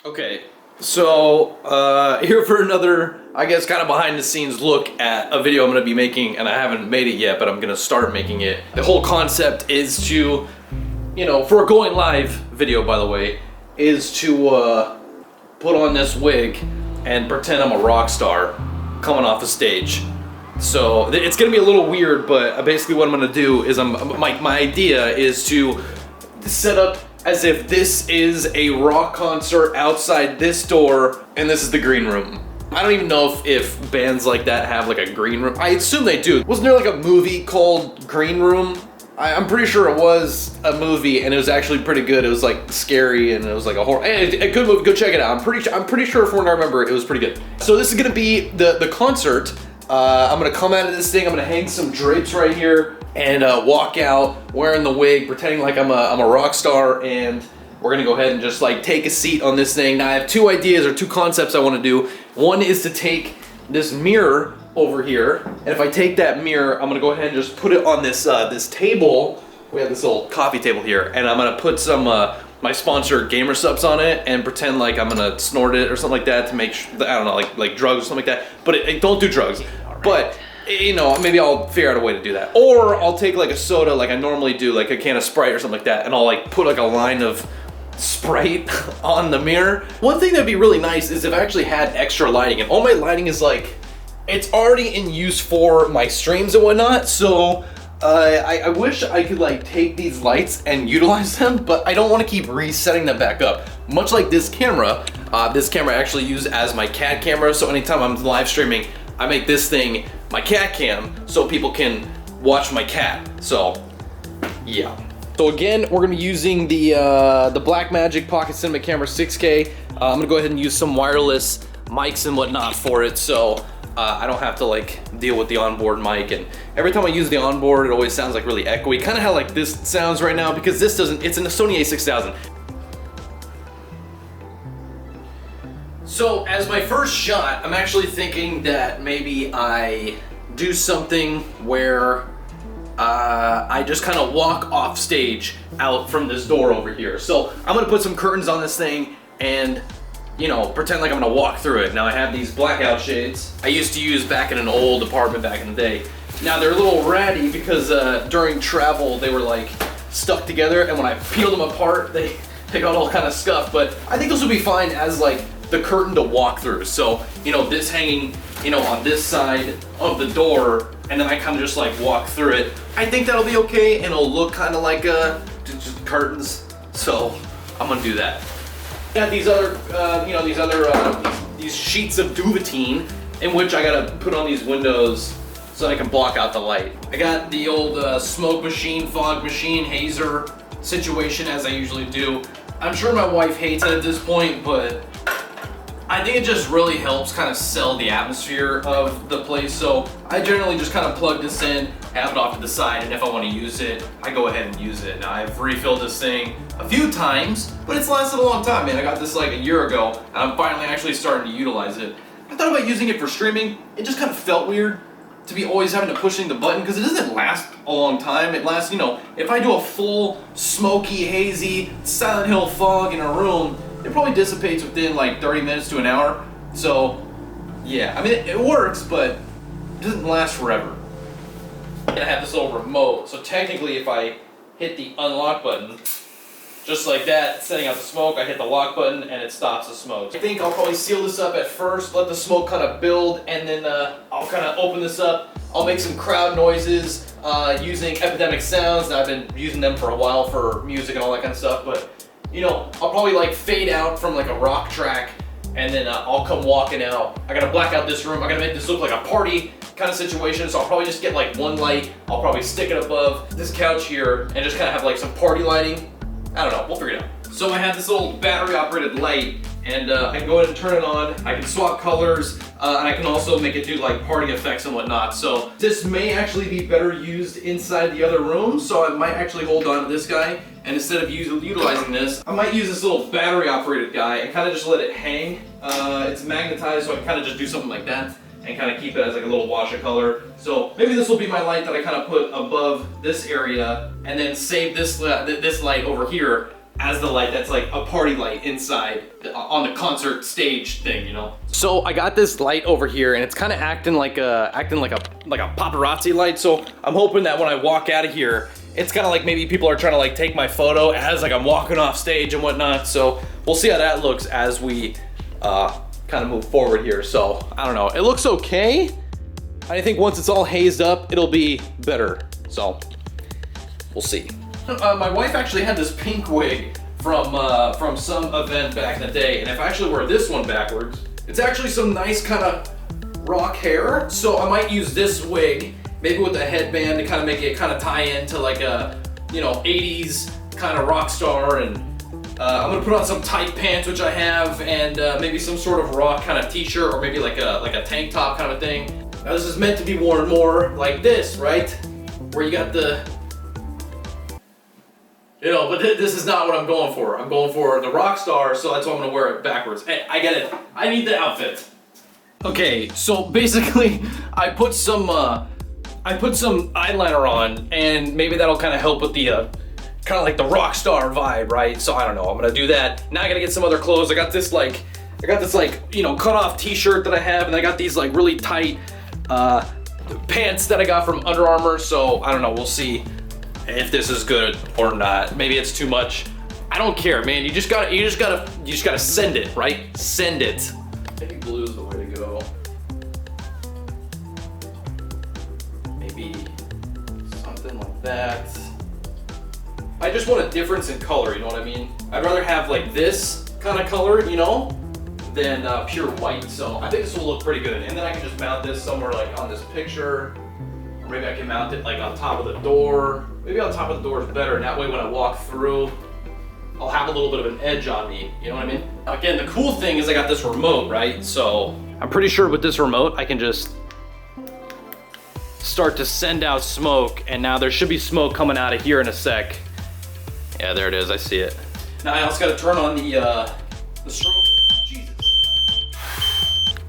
Okay, so here for another, I guess, kind of behind the scenes look at a video I'm going to be making, and I haven't made it yet, but I'm going to start making it. The whole concept is to, for a going live video, by the way, is to put on this wig and pretend I'm a rock star coming off the stage. So it's going to be a little weird, but basically what I'm going to do is my idea is to set up as if this is a rock concert outside this door, and this is the green room. I don't even know if bands like that have like a green room. I assume they do. Wasn't there like a movie called Green Room? I'm pretty sure it was a movie, and it was actually pretty good. It was like scary, and it was like a horror. A good movie. Go check it out. I'm pretty sure from what I remember, it was pretty good. So this is gonna be the concert. I'm gonna come out of this thing. I'm gonna hang some drapes right here and walk out wearing the wig, pretending like I'm a rock star, and we're gonna go ahead and just like take a seat on this thing. Now I have two ideas or two concepts I want to do. One is to take this mirror over here, and if I take that mirror, I'm gonna go ahead and just put it on this this table. We have this little coffee table here, and I'm gonna put some my sponsor Gamer Supps on it and pretend like I'm gonna snort it or something like that to make sure, I don't know, like drugs or something like that. But don't do drugs. But maybe I'll figure out a way to do that. Or I'll take like a soda like I normally do, like a can of Sprite or something like that, and I'll like put like a line of Sprite on the mirror. One thing that'd be really nice is if I actually had extra lighting, and all my lighting is like, it's already in use for my streams and whatnot, so I wish I could like take these lights and utilize them, but I don't want to keep resetting them back up. Much like this camera I actually use as my cat camera, so anytime I'm live streaming, I make this thing my cat cam so people can watch my cat. So, yeah. So again, we're gonna be using the Blackmagic Pocket Cinema Camera 6K. I'm gonna go ahead and use some wireless mics and whatnot for it, so I don't have to like deal with the onboard mic. And every time I use the onboard, it always sounds like really echoey. Kind of how like this sounds right now, because this doesn't. It's in the Sony a6000. So as my first shot, I'm actually thinking that maybe I do something where I just kind of walk off stage out from this door over here. So I'm gonna put some curtains on this thing and pretend like I'm gonna walk through it. Now I have these blackout shades I used to use back in an old apartment back in the day. Now they're a little ratty because during travel they were like stuck together, and when I peeled them apart they got all kind of scuffed. But I think this will be fine as like the curtain to walk through. So, this hanging, on this side of the door, and then I kind of just like walk through it. I think that'll be okay, and it'll look kind of like just curtains. So I'm gonna do that. Got these other, these sheets of duvetine in which I gotta put on these windows so I can block out the light. I got the old smoke machine, fog machine, hazer situation as I usually do. I'm sure my wife hates it at this point, but I think it just really helps kind of sell the atmosphere of the place. So I generally just kind of plug this in, have it off to the side, and if I want to use it, I go ahead and use it. Now I've refilled this thing a few times, but it's lasted a long time, man. I got this like a year ago, and I'm finally actually starting to utilize it. I thought about using it for streaming. It just kind of felt weird to be always having to pushing the button, because it doesn't last a long time. It lasts, if I do a full smoky, hazy, Silent Hill fog in a room, it probably dissipates within like 30 minutes to an hour. So, yeah, I mean, it works, but it doesn't last forever. And I have this little remote, so technically if I hit the unlock button, just like that, setting out the smoke, I hit the lock button and it stops the smoke. I think I'll probably seal this up at first, let the smoke kind of build, and then I'll kind of open this up. I'll make some crowd noises using Epidemic Sounds. Now, I've been using them for a while for music and all that kind of stuff, but I'll probably like fade out from like a rock track, and then I'll come walking out. I gotta black out this room. I gotta make this look like a party kind of situation, so I'll probably just get like one light. I'll probably stick it above this couch here and just kind of have like some party lighting. I don't know, we'll figure it out. So I have this little battery operated light, and I can go ahead and turn it on. I can swap colors, and I can also make it do like party effects and whatnot. So this may actually be better used inside the other room, so I might actually hold on to this guy, and instead of utilizing this, I might use this little battery operated guy and kind of just let it hang. It's magnetized, so I can kind of just do something like that and kind of keep it as like a little wash of color. So maybe this will be my light that I kind of put above this area, and then save this light over here as the light that's like a party light inside on the concert stage thing, you know? So I got this light over here and it's kind of acting like a paparazzi light. So I'm hoping that when I walk out of here, it's kind of like maybe people are trying to like take my photo as like I'm walking off stage and whatnot. So we'll see how that looks as we kind of move forward here. So I don't know, it looks okay. I think once it's all hazed up, it'll be better. So we'll see. My wife actually had this pink wig from some event back in the day, and if I actually wear this one backwards, it's actually some nice kind of rock hair. So I might use this wig, maybe with a headband to kind of make it kind of tie into like a, you know, 80s kind of rock star. And I'm gonna put on some tight pants, which I have, and maybe some sort of rock kind of t-shirt, or maybe like a tank top kind of thing. Now this is meant to be worn more like this, right? Where you got the, you know, but this is not what I'm going for. I'm going for the Rockstar, so that's why I'm gonna wear it backwards. Hey, I get it. I need the outfit. Okay, so basically, I put some eyeliner on, and maybe that'll kind of help with the kind of like the Rockstar vibe, right? So I don't know. I'm gonna do that. Now I gotta get some other clothes. I got this like, you know, cut off t-shirt that I have, and I got these like really tight pants that I got from Under Armour. So I don't know. We'll see if this is good or not. Maybe it's too much. I don't care, man. You just gotta send it, right? Send it. Maybe blue is the way to go. Maybe something like that. I just want a difference in color, you know what I mean? I'd rather have like this kind of color, you know, than pure white. So I think this will look pretty good. And then I can just mount this somewhere like on this picture. Or maybe I can mount it like on top of the door. Maybe on top of the door is better, and that way when I walk through, I'll have a little bit of an edge on me, you know what I mean? Again, the cool thing is I got this remote, right? So I'm pretty sure with this remote, I can just start to send out smoke, and now there should be smoke coming out of here in a sec. Yeah, there it is, I see it. Now I also gotta turn on the strobe. Jesus.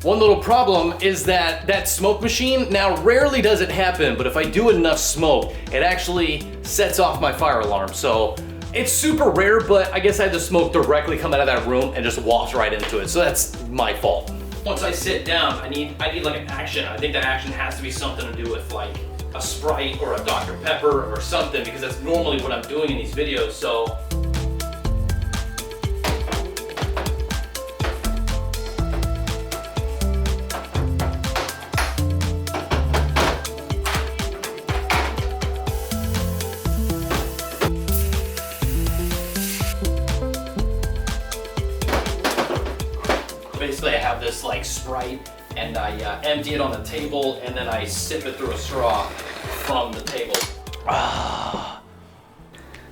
One little problem is that smoke machine, now rarely does it happen, but if I do enough smoke, it actually sets off my fire alarm. So it's super rare, but I guess I had the smoke directly come out of that room and just walks right into it. So that's my fault. Once I sit down, I need like an action. I think that action has to be something to do with like a Sprite or a Dr. Pepper or something, because that's normally what I'm doing in these videos. So basically I have this like Sprite, and I empty it on the table, and then I sip it through a straw from the table.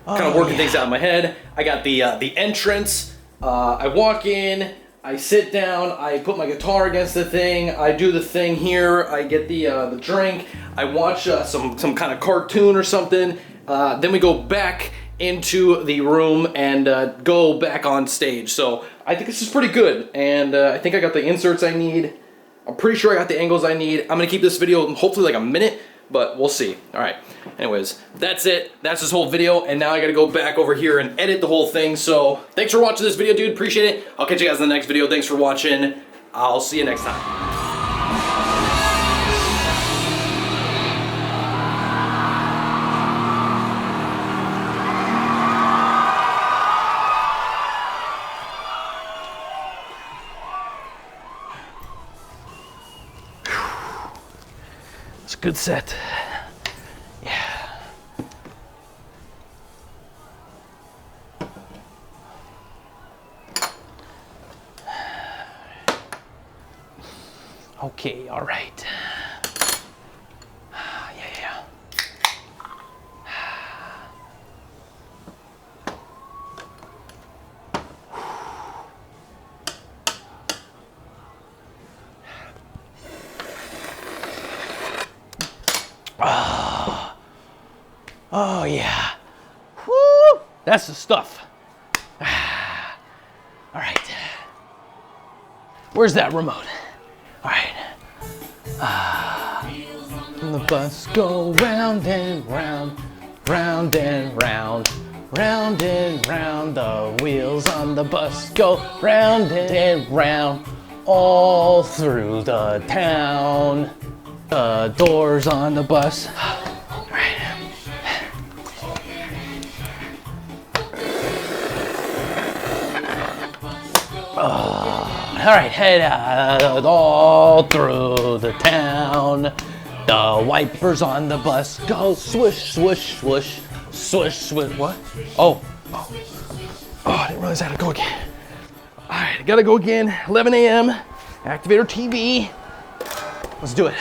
Kind of working things out in my head. I got the entrance. I walk in, I sit down, I put my guitar against the thing, I do the thing here, I get the drink, I watch some kind of cartoon or something. Then we go back into the room and go back on stage. So I think this is pretty good, and I think I got the inserts I need. I'm pretty sure I got the angles I need. I'm gonna keep this video hopefully like a minute, but we'll see. All right, anyways, that's it. That's this whole video, and now I gotta go back over here and edit the whole thing. So thanks for watching this video, dude, appreciate it. I'll catch you guys in the next video. Thanks for watching. I'll see you next time. It's a good set. Yeah. Okay, all right. Yeah. Oh yeah. Woo! That's the stuff. All right. Where's that remote? All right. The bus go round and round, round and round, Round and round, the wheels on the bus go round and round, all through the town. The doors on the bus. All right. All right, head out all through the town. The wipers on the bus go swish, swish, swish, swish, swish. What? Oh, I didn't realize I had to go again. All right, I gotta go again. 11 a.m. Activator TV. Let's do it.